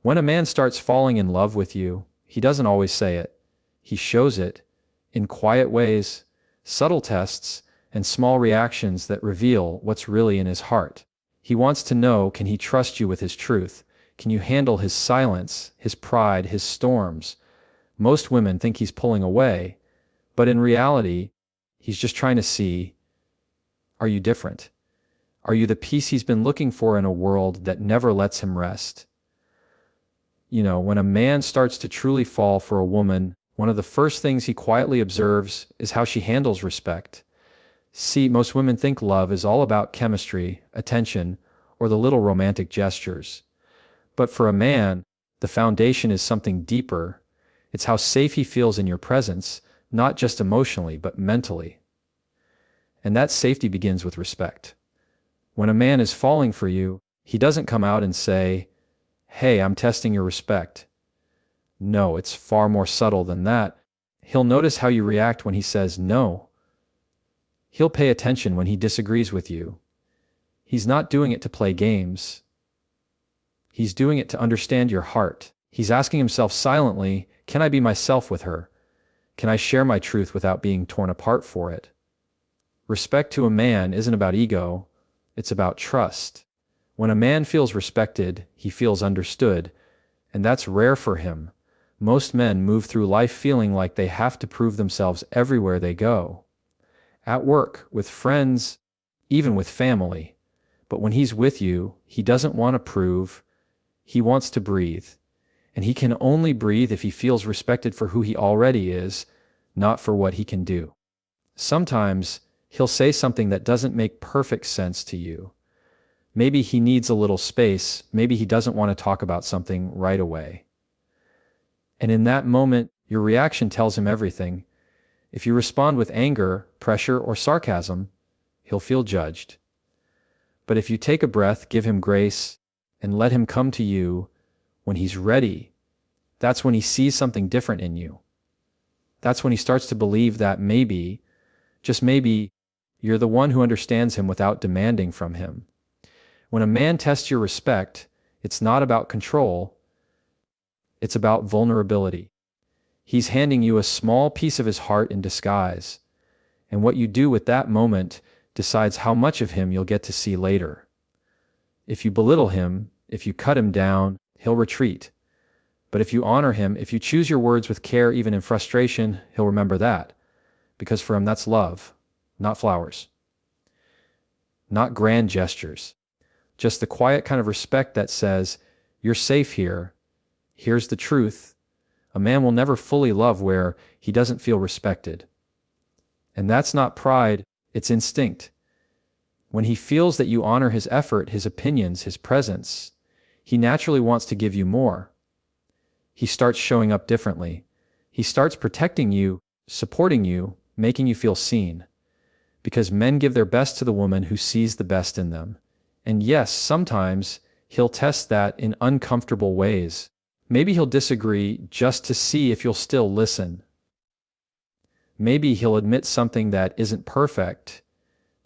When a man starts falling in love with you, he doesn't always say it. He shows it in quiet ways, subtle tests, and small reactions that reveal what's really in his heart. He wants to know, can he trust you with his truth? Can you handle his silence, his pride, his storms? Most women think he's pulling away, but in reality, he's just trying to see, are you different? Are you the peace he's been looking for in a world that never lets him rest? When a man starts to truly fall for a woman, one of the first things he quietly observes is how she handles respect. See, most women think love is all about chemistry, attention, or the little romantic gestures. But for a man, the foundation is something deeper. It's how safe he feels in your presence, not just emotionally, but mentally. And that safety begins with respect. When a man is falling for you, he doesn't come out and say, "Hey, I'm testing your respect." No, it's far more subtle than that. He'll notice how you react when he says no. He'll pay attention when he disagrees with you. He's not doing it to play games. He's doing it to understand your heart. He's asking himself silently, can I be myself with her? Can I share my truth without being torn apart for it? Respect to a man isn't about ego, it's about trust. When a man feels respected, he feels understood, and that's rare for him. Most men move through life feeling like they have to prove themselves everywhere they go. At work, with friends, even with family. But when he's with you, he doesn't want to prove, he wants to breathe. And he can only breathe if he feels respected for who he already is, not for what he can do. Sometimes, he'll say something that doesn't make perfect sense to you. Maybe he needs a little space, maybe he doesn't want to talk about something right away. And in that moment, your reaction tells him everything. If you respond with anger, pressure, or sarcasm, he'll feel judged. But if you take a breath, give him grace, and let him come to you when he's ready, that's when he sees something different in you. That's when he starts to believe that maybe, just maybe, you're the one who understands him without demanding from him. When a man tests your respect, it's not about control, it's about vulnerability. He's handing you a small piece of his heart in disguise, and what you do with that moment decides how much of him you'll get to see later. If you belittle him, if you cut him down, he'll retreat. But if you honor him, if you choose your words with care even in frustration, he'll remember that. Because for him that's love, not flowers. Not grand gestures. Just the quiet kind of respect that says, you're safe here, here's the truth. A man will never fully love where he doesn't feel respected. And that's not pride, it's instinct. When he feels that you honor his effort, his opinions, his presence, he naturally wants to give you more. He starts showing up differently. He starts protecting you, supporting you, making you feel seen. Because men give their best to the woman who sees the best in them. And yes, sometimes he'll test that in uncomfortable ways. Maybe he'll disagree just to see if you'll still listen. Maybe he'll admit something that isn't perfect,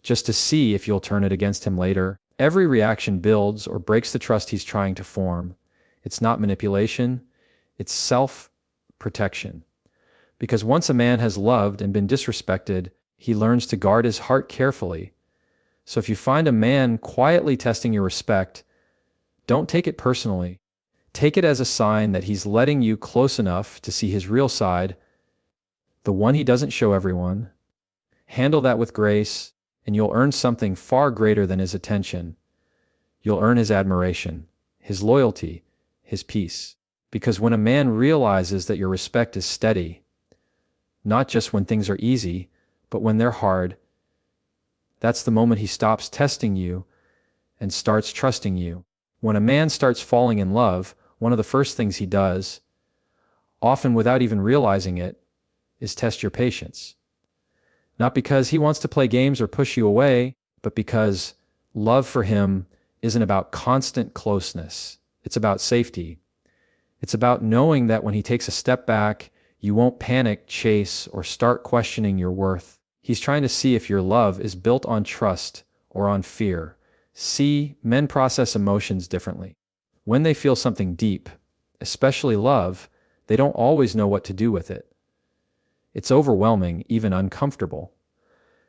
just to see if you'll turn it against him later. Every reaction builds or breaks the trust he's trying to form. It's not manipulation, it's self-protection. Because once a man has loved and been disrespected, he learns to guard his heart carefully. So if you find a man quietly testing your respect, don't take it personally. Take it as a sign that he's letting you close enough to see his real side, the one he doesn't show everyone. Handle that with grace, and you'll earn something far greater than his attention. You'll earn his admiration, his loyalty, his peace. Because when a man realizes that your respect is steady, not just when things are easy, but when they're hard, that's the moment he stops testing you and starts trusting you. When a man starts falling in love, one of the first things he does, often without even realizing it, is test your patience. Not because he wants to play games or push you away, but because love for him isn't about constant closeness. It's about safety. It's about knowing that when he takes a step back, you won't panic, chase, or start questioning your worth. He's trying to see if your love is built on trust or on fear. See, men process emotions differently. When they feel something deep, especially love, they don't always know what to do with it. It's overwhelming, even uncomfortable.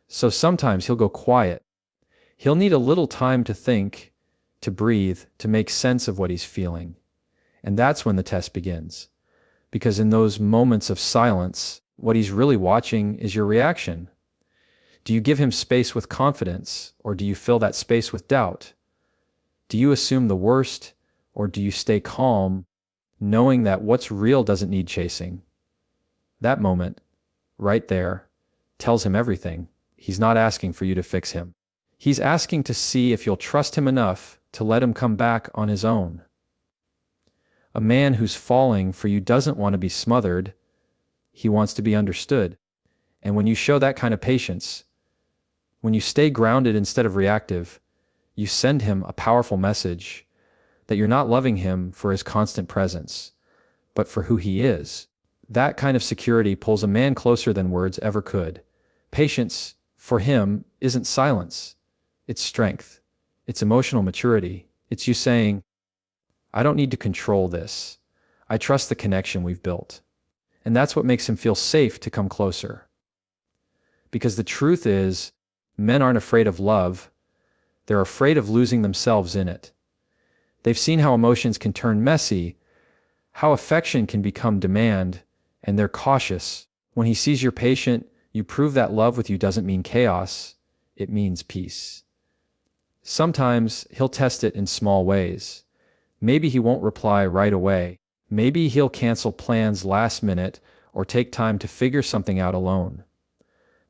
So sometimes he'll go quiet. He'll need a little time to think, to breathe, to make sense of what he's feeling. And that's when the test begins. Because in those moments of silence, what he's really watching is your reaction. Do you give him space with confidence, or do you fill that space with doubt? Do you assume the worst, or do you stay calm, knowing that what's real doesn't need chasing? That moment, right there, tells him everything. He's not asking for you to fix him. He's asking to see if you'll trust him enough to let him come back on his own. A man who's falling for you doesn't want to be smothered. He wants to be understood. And when you show that kind of patience, when you stay grounded instead of reactive, you send him a powerful message that you're not loving him for his constant presence, but for who he is. That kind of security pulls a man closer than words ever could. Patience, for him, isn't silence. It's strength. It's emotional maturity. It's you saying, I don't need to control this. I trust the connection we've built. And that's what makes him feel safe to come closer. Because the truth is, men aren't afraid of love. They're afraid of losing themselves in it. They've seen how emotions can turn messy, how affection can become demand, and they're cautious. When he sees you're patient, you prove that love with you doesn't mean chaos, it means peace. Sometimes he'll test it in small ways. Maybe he won't reply right away. Maybe he'll cancel plans last minute or take time to figure something out alone.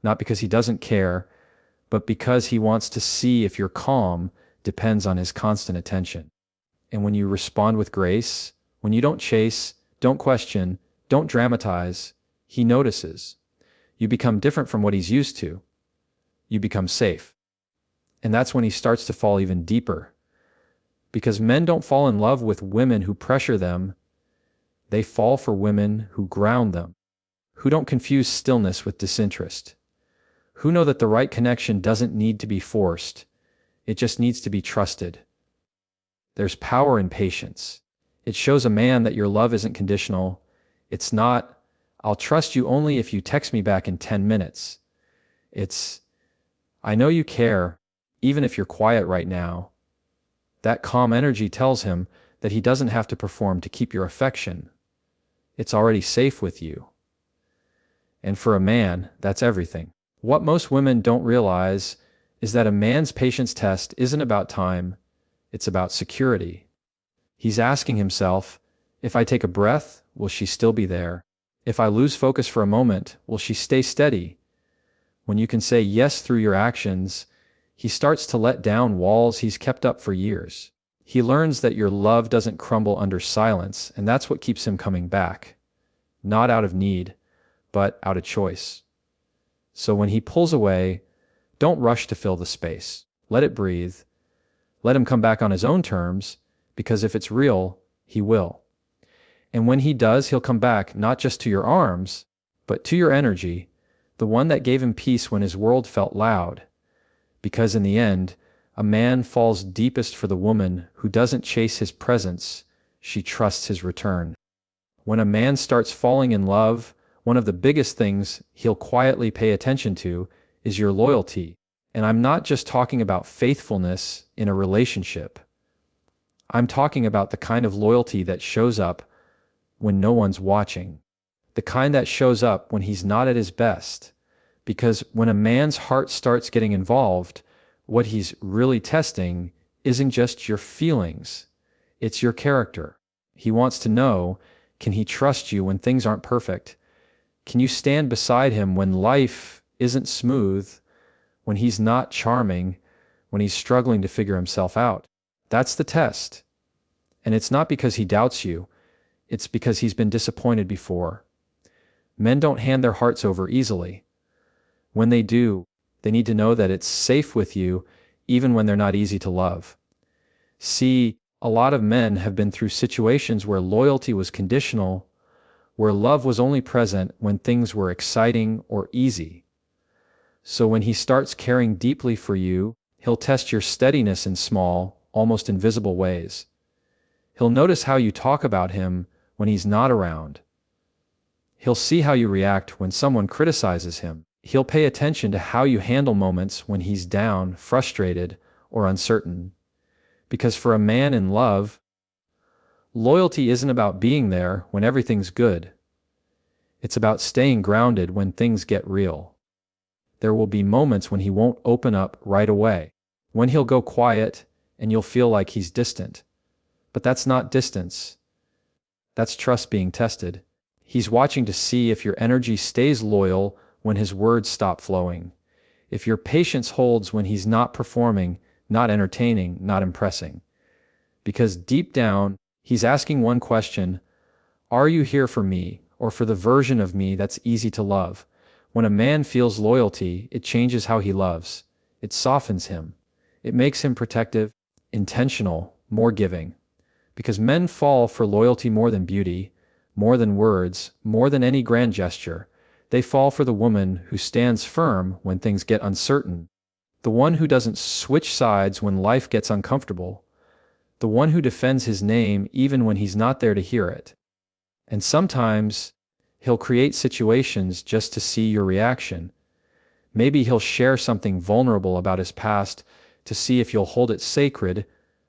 Not because he doesn't care, but because he wants to see if your calm depends on his constant attention. And when you respond with grace, when you don't chase, don't question, don't dramatize, he notices. You become different from what he's used to. You become safe. And that's when he starts to fall even deeper. Because men don't fall in love with women who pressure them. They fall for women who ground them, who don't confuse stillness with disinterest, who know that the right connection doesn't need to be forced. It just needs to be trusted. There's power in patience. It shows a man that your love isn't conditional. It's not, I'll trust you only if you text me back in 10 minutes. It's, I know you care, even if you're quiet right now. That calm energy tells him that he doesn't have to perform to keep your affection. It's already safe with you. And for a man, that's everything. What most women don't realize is that a man's patience test isn't about time, it's about security. He's asking himself, if I take a breath, will she still be there? If I lose focus for a moment, will she stay steady? When you can say yes through your actions, he starts to let down walls he's kept up for years. He learns that your love doesn't crumble under silence, and that's what keeps him coming back. Not out of need, but out of choice. So when he pulls away, don't rush to fill the space. Let it breathe. Let him come back on his own terms, because if it's real, he will. And when he does, he'll come back not just to your arms, but to your energy, the one that gave him peace when his world felt loud. Because in the end, a man falls deepest for the woman who doesn't chase his presence, she trusts his return. When a man starts falling in love, one of the biggest things he'll quietly pay attention to is your loyalty. And I'm not just talking about faithfulness in a relationship. I'm talking about the kind of loyalty that shows up when no one's watching. The kind that shows up when he's not at his best. Because when a man's heart starts getting involved, what he's really testing isn't just your feelings, it's your character. He wants to know, can he trust you when things aren't perfect? Can you stand beside him when life isn't smooth, when he's not charming, when he's struggling to figure himself out? That's the test. And it's not because he doubts you, it's because he's been disappointed before. Men don't hand their hearts over easily. When they do, they need to know that it's safe with you, even when they're not easy to love. See, a lot of men have been through situations where loyalty was conditional, where love was only present when things were exciting or easy. So when he starts caring deeply for you, he'll test your steadiness in small, almost invisible ways. He'll notice how you talk about him when he's not around. He'll see how you react when someone criticizes him. He'll pay attention to how you handle moments when he's down, frustrated, or uncertain. Because for a man in love, loyalty isn't about being there when everything's good. It's about staying grounded when things get real. There will be moments when he won't open up right away, when he'll go quiet and you'll feel like he's distant. But that's not distance. That's trust being tested. He's watching to see if your energy stays loyal when his words stop flowing, if your patience holds when he's not performing, not entertaining, not impressing. Because deep down, he's asking one question: are you here for me, or for the version of me that's easy to love? When a man feels loyalty, it changes how he loves. It softens him. It makes him protective, intentional, more giving. Because men fall for loyalty more than beauty, more than words, more than any grand gesture. They fall for the woman who stands firm when things get uncertain, the one who doesn't switch sides when life gets uncomfortable, the one who defends his name even when he's not there to hear it. And sometimes he'll create situations just to see your reaction. Maybe he'll share something vulnerable about his past to see if you'll hold it sacred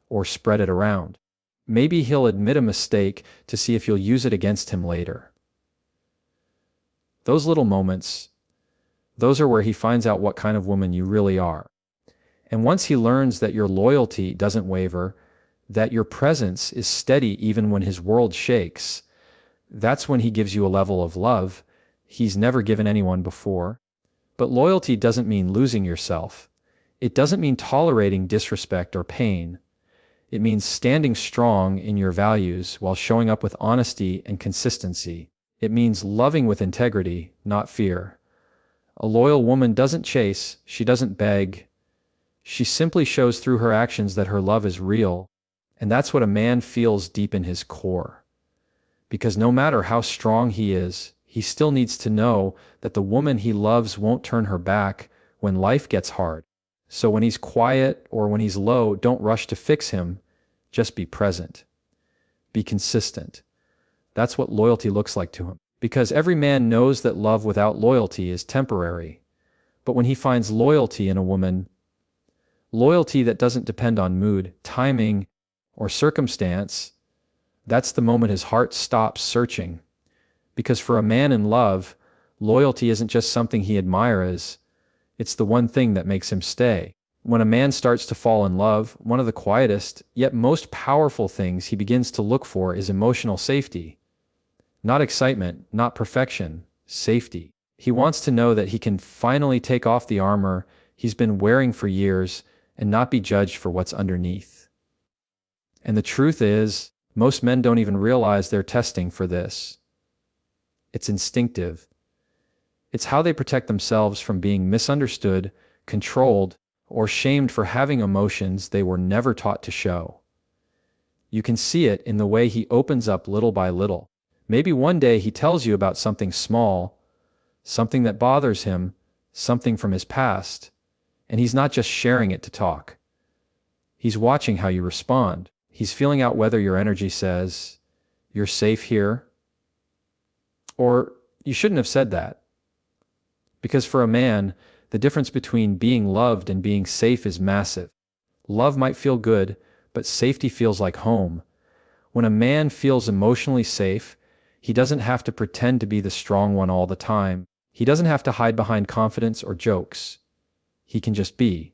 or spread it around. Maybe he'll admit a mistake to see if you'll use it against him later. Those little moments, those are where he finds out what kind of woman you really are. And once he learns that your loyalty doesn't waver, that your presence is steady even when his world shakes, that's when he gives you a level of love he's never given anyone before. But loyalty doesn't mean losing yourself. It doesn't mean tolerating disrespect or pain. It means standing strong in your values while showing up with honesty and consistency. It means loving with integrity, not fear. A loyal woman doesn't chase, she doesn't beg. She simply shows through her actions that her love is real, and that's what a man feels deep in his core. Because no matter how strong he is, he still needs to know that the woman he loves won't turn her back when life gets hard. So when he's quiet or when he's low, don't rush to fix him. Just be present. Be consistent. That's what loyalty looks like to him. Because every man knows that love without loyalty is temporary. But when he finds loyalty in a woman, loyalty that doesn't depend on mood, timing, or circumstance, that's the moment his heart stops searching. Because for a man in love, loyalty isn't just something he admires, it's the one thing that makes him stay. When a man starts to fall in love, one of the quietest, yet most powerful things he begins to look for is emotional safety. Not excitement, not perfection, safety. He wants to know that he can finally take off the armor he's been wearing for years and not be judged for what's underneath. And the truth is, most men don't even realize they're testing for this. It's instinctive. It's how they protect themselves from being misunderstood, controlled, or shamed for having emotions they were never taught to show. You can see it in the way he opens up little by little. Maybe one day he tells you about something small, something that bothers him, something from his past, and he's not just sharing it to talk. He's watching how you respond. He's feeling out whether your energy says, "You're safe here," or "You shouldn't have said that." Because for a man, the difference between being loved and being safe is massive. Love might feel good, but safety feels like home. When a man feels emotionally safe, he doesn't have to pretend to be the strong one all the time. He doesn't have to hide behind confidence or jokes. He can just be.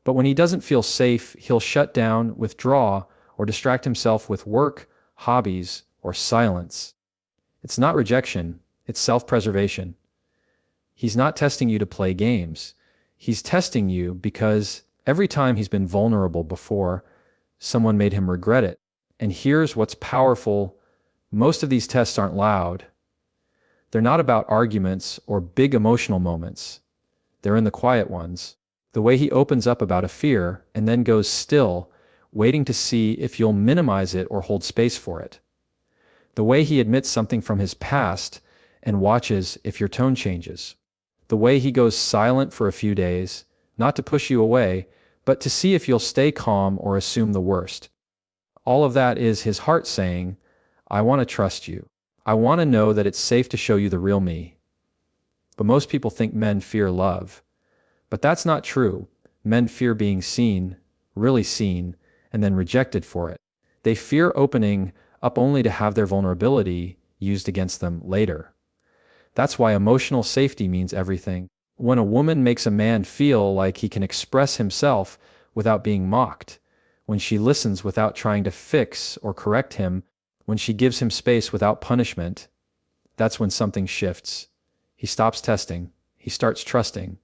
But when he doesn't feel safe, he'll shut down, withdraw, or distract himself with work, hobbies, or silence. It's not rejection, it's self-preservation. He's not testing you to play games. He's testing you because every time he's been vulnerable before, someone made him regret it. And here's what's powerful: most of these tests aren't loud. They're not about arguments or big emotional moments. They're in the quiet ones. The way he opens up about a fear and then goes still, waiting to see if you'll minimize it or hold space for it. The way he admits something from his past and watches if your tone changes. The way he goes silent for a few days, not to push you away, but to see if you'll stay calm or assume the worst. All of that is his heart saying, I want to trust you. I want to know that it's safe to show you the real me. But most people think men fear love. But that's not true. Men fear being seen, really seen, and then rejected for it. They fear opening up only to have their vulnerability used against them later. That's why emotional safety means everything. When a woman makes a man feel like he can express himself without being mocked, when she listens without trying to fix or correct him, when she gives him space without punishment, that's when something shifts. He stops testing. He starts trusting.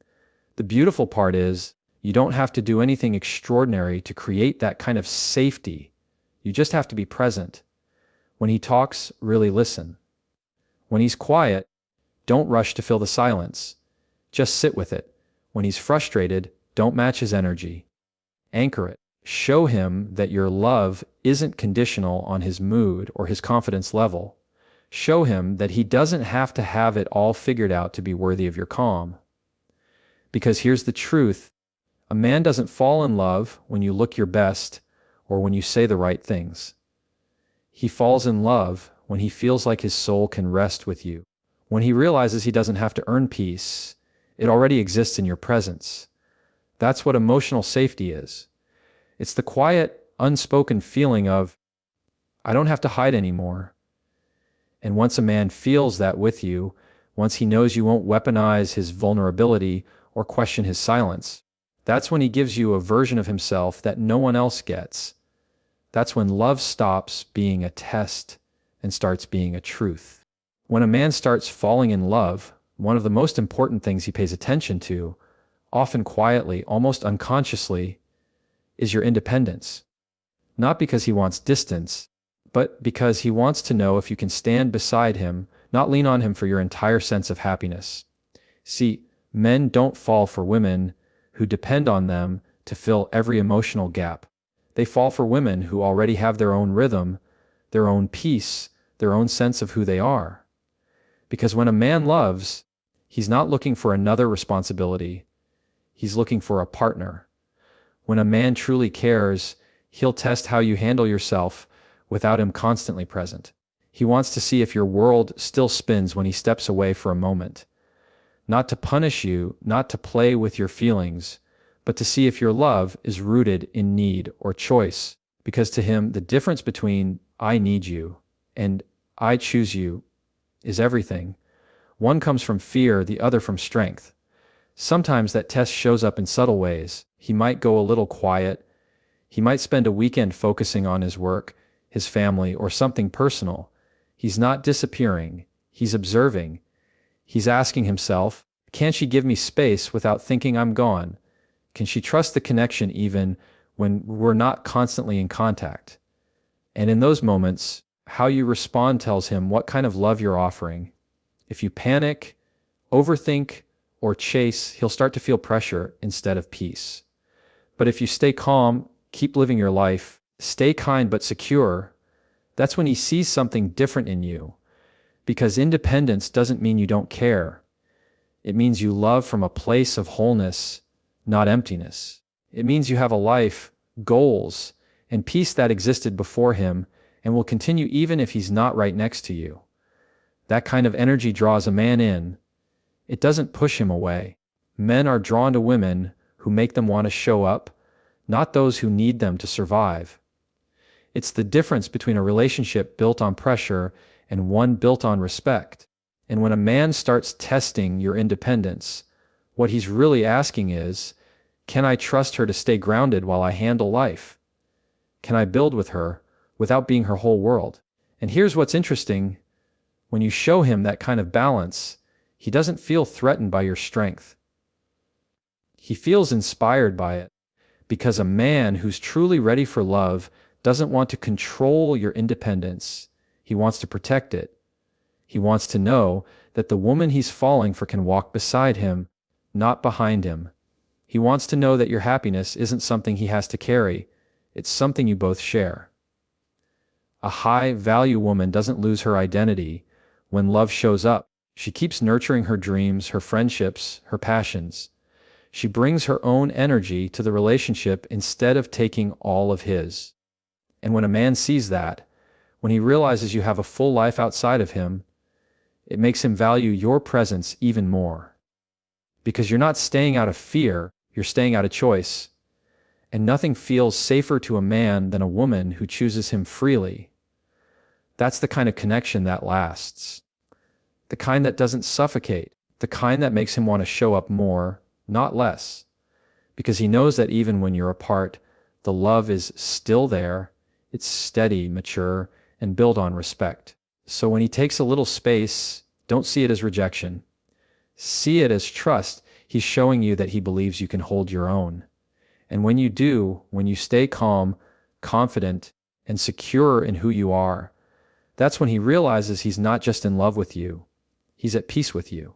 The beautiful part is, you don't have to do anything extraordinary to create that kind of safety. You just have to be present. When he talks, really listen. When he's quiet, don't rush to fill the silence. Just sit with it. When he's frustrated, don't match his energy. Anchor it. Show him that your love isn't conditional on his mood or his confidence level. Show him that he doesn't have to have it all figured out to be worthy of your calm. Because here's the truth, a man doesn't fall in love when you look your best or when you say the right things. He falls in love when he feels like his soul can rest with you. When he realizes he doesn't have to earn peace, it already exists in your presence. That's what emotional safety is. It's the quiet, unspoken feeling of, I don't have to hide anymore. And once a man feels that with you, once he knows you won't weaponize his vulnerability or question his silence, that's when he gives you a version of himself that no one else gets. That's when love stops being a test and starts being a truth. When a man starts falling in love, one of the most important things he pays attention to, often quietly, almost unconsciously, is your independence. Not because he wants distance, but because he wants to know if you can stand beside him, not lean on him for your entire sense of happiness. See, men don't fall for women who depend on them to fill every emotional gap. They fall for women who already have their own rhythm, their own peace, their own sense of who they are. Because when a man loves, he's not looking for another responsibility. He's looking for a partner. When a man truly cares, he'll test how you handle yourself without him constantly present. He wants to see if your world still spins when he steps away for a moment. Not to punish you, not to play with your feelings, but to see if your love is rooted in need or choice. Because to him, the difference between I need you and I choose you is everything. One comes from fear, the other from strength. Sometimes that test shows up in subtle ways. He might go a little quiet. He might spend a weekend focusing on his work, his family, or something personal. He's not disappearing. He's observing. He's asking himself, can she give me space without thinking I'm gone? Can she trust the connection even when we're not constantly in contact? And in those moments, how you respond tells him what kind of love you're offering. If you panic, overthink, or chase, he'll start to feel pressure instead of peace. But if you stay calm, keep living your life, stay kind but secure, that's when he sees something different in you. Because independence doesn't mean you don't care. It means you love from a place of wholeness, not emptiness. It means you have a life, goals, and peace that existed before him and will continue even if he's not right next to you. That kind of energy draws a man in. It doesn't push him away. Men are drawn to women who make them want to show up, not those who need them to survive. It's the difference between a relationship built on pressure and one built on respect. And when a man starts testing your independence, what he's really asking is, can I trust her to stay grounded while I handle life? Can I build with her without being her whole world? And here's what's interesting. When you show him that kind of balance, he doesn't feel threatened by your strength. He feels inspired by it, because a man who's truly ready for love doesn't want to control your independence. He wants to protect it. He wants to know that the woman he's falling for can walk beside him, not behind him. He wants to know that your happiness isn't something he has to carry. It's something you both share. A high-value woman doesn't lose her identity when love shows up. She keeps nurturing her dreams, her friendships, her passions. She brings her own energy to the relationship instead of taking all of his. And when a man sees that, When he realizes you have a full life outside of him, it makes him value your presence even more. Because you're not staying out of fear, you're staying out of choice. And nothing feels safer to a man than a woman who chooses him freely. That's the kind of connection that lasts. The kind that doesn't suffocate. The kind that makes him want to show up more, not less. Because he knows that even when you're apart, the love is still there. It's steady, mature, and built on respect. So when he takes a little space, don't see it as rejection. See it as trust. He's showing you that he believes you can hold your own. And when you do, when you stay calm, confident, and secure in who you are, that's when he realizes he's not just in love with you, he's at peace with you.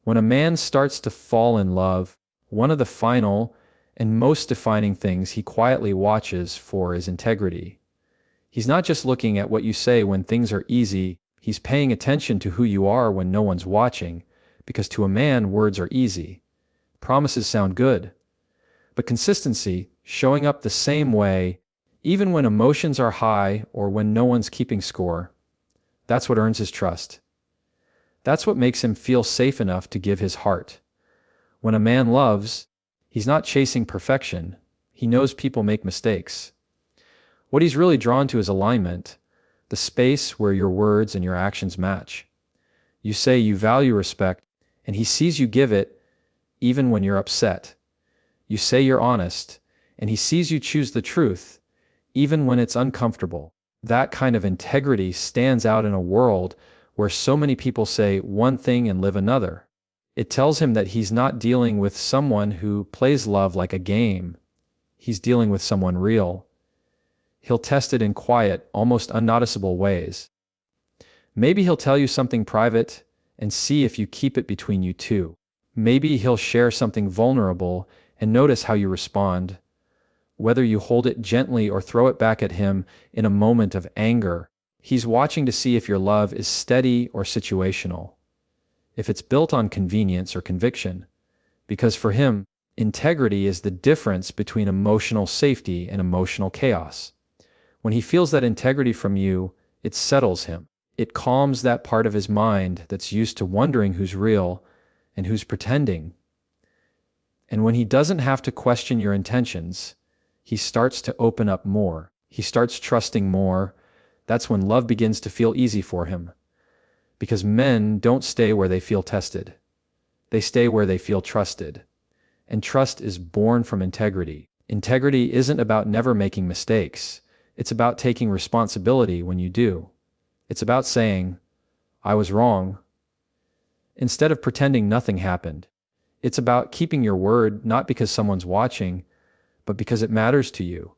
When a man starts to fall in love, one of the final and most defining things he quietly watches for is integrity. He's not just looking at what you say when things are easy, he's paying attention to who you are when no one's watching, because to a man, words are easy. Promises sound good. But consistency, showing up the same way, even when emotions are high or when no one's keeping score, that's what earns his trust. That's what makes him feel safe enough to give his heart. When a man loves, he's not chasing perfection. He knows people make mistakes. What he's really drawn to is alignment, the space where your words and your actions match. You say you value respect, and he sees you give it even when you're upset. You say you're honest, and he sees you choose the truth, even when it's uncomfortable. That kind of integrity stands out in a world where so many people say one thing and live another. It tells him that he's not dealing with someone who plays love like a game. He's dealing with someone real. He'll test it in quiet, almost unnoticeable ways. Maybe he'll tell you something private and see if you keep it between you two. Maybe he'll share something vulnerable and notice how you respond. Whether you hold it gently or throw it back at him in a moment of anger, he's watching to see if your love is steady or situational, if it's built on convenience or conviction. Because for him, integrity is the difference between emotional safety and emotional chaos. When he feels that integrity from you, it settles him. It calms that part of his mind that's used to wondering who's real and who's pretending. And when he doesn't have to question your intentions, he starts to open up more. He starts trusting more. That's when love begins to feel easy for him. Because men don't stay where they feel tested. They stay where they feel trusted. And trust is born from integrity. Integrity isn't about never making mistakes. It's about taking responsibility when you do. It's about saying, I was wrong, instead of pretending nothing happened. It's about keeping your word not because someone's watching, but because it matters to you.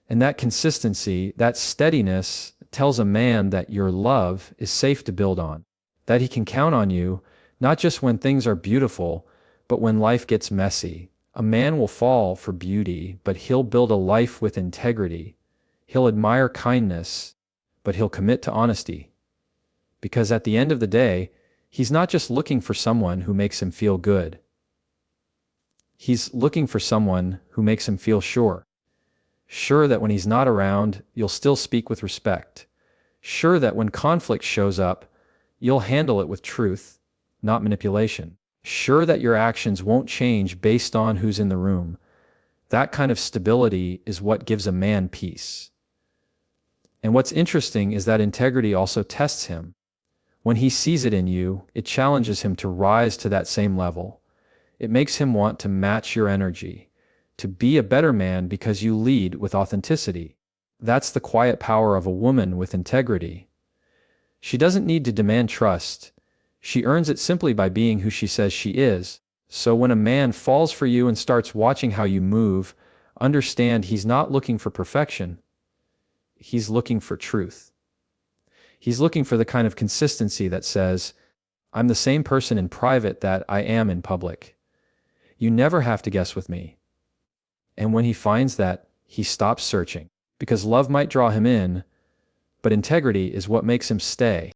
And that consistency, that steadiness, tells a man that your love is safe to build on, that he can count on you, not just when things are beautiful, but when life gets messy. A man will fall for beauty, but he'll build a life with integrity. He'll admire kindness, but he'll commit to honesty. Because at the end of the day, he's not just looking for someone who makes him feel good. He's looking for someone who makes him feel sure. Sure that when he's not around, you'll still speak with respect. Sure that when conflict shows up, you'll handle it with truth, not manipulation. Sure that your actions won't change based on who's in the room. That kind of stability is what gives a man peace. And what's interesting is that integrity also tests him. When he sees it in you, it challenges him to rise to that same level. It makes him want to match your energy, to be a better man because you lead with authenticity. That's the quiet power of a woman with integrity. She doesn't need to demand trust. She earns it simply by being who she says she is. So when a man falls for you and starts watching how you move, understand he's not looking for perfection. He's looking for truth. He's looking for the kind of consistency that says, I'm the same person in private that I am in public. You never have to guess with me. And when he finds that, he stops searching. Because love might draw him in, but integrity is what makes him stay.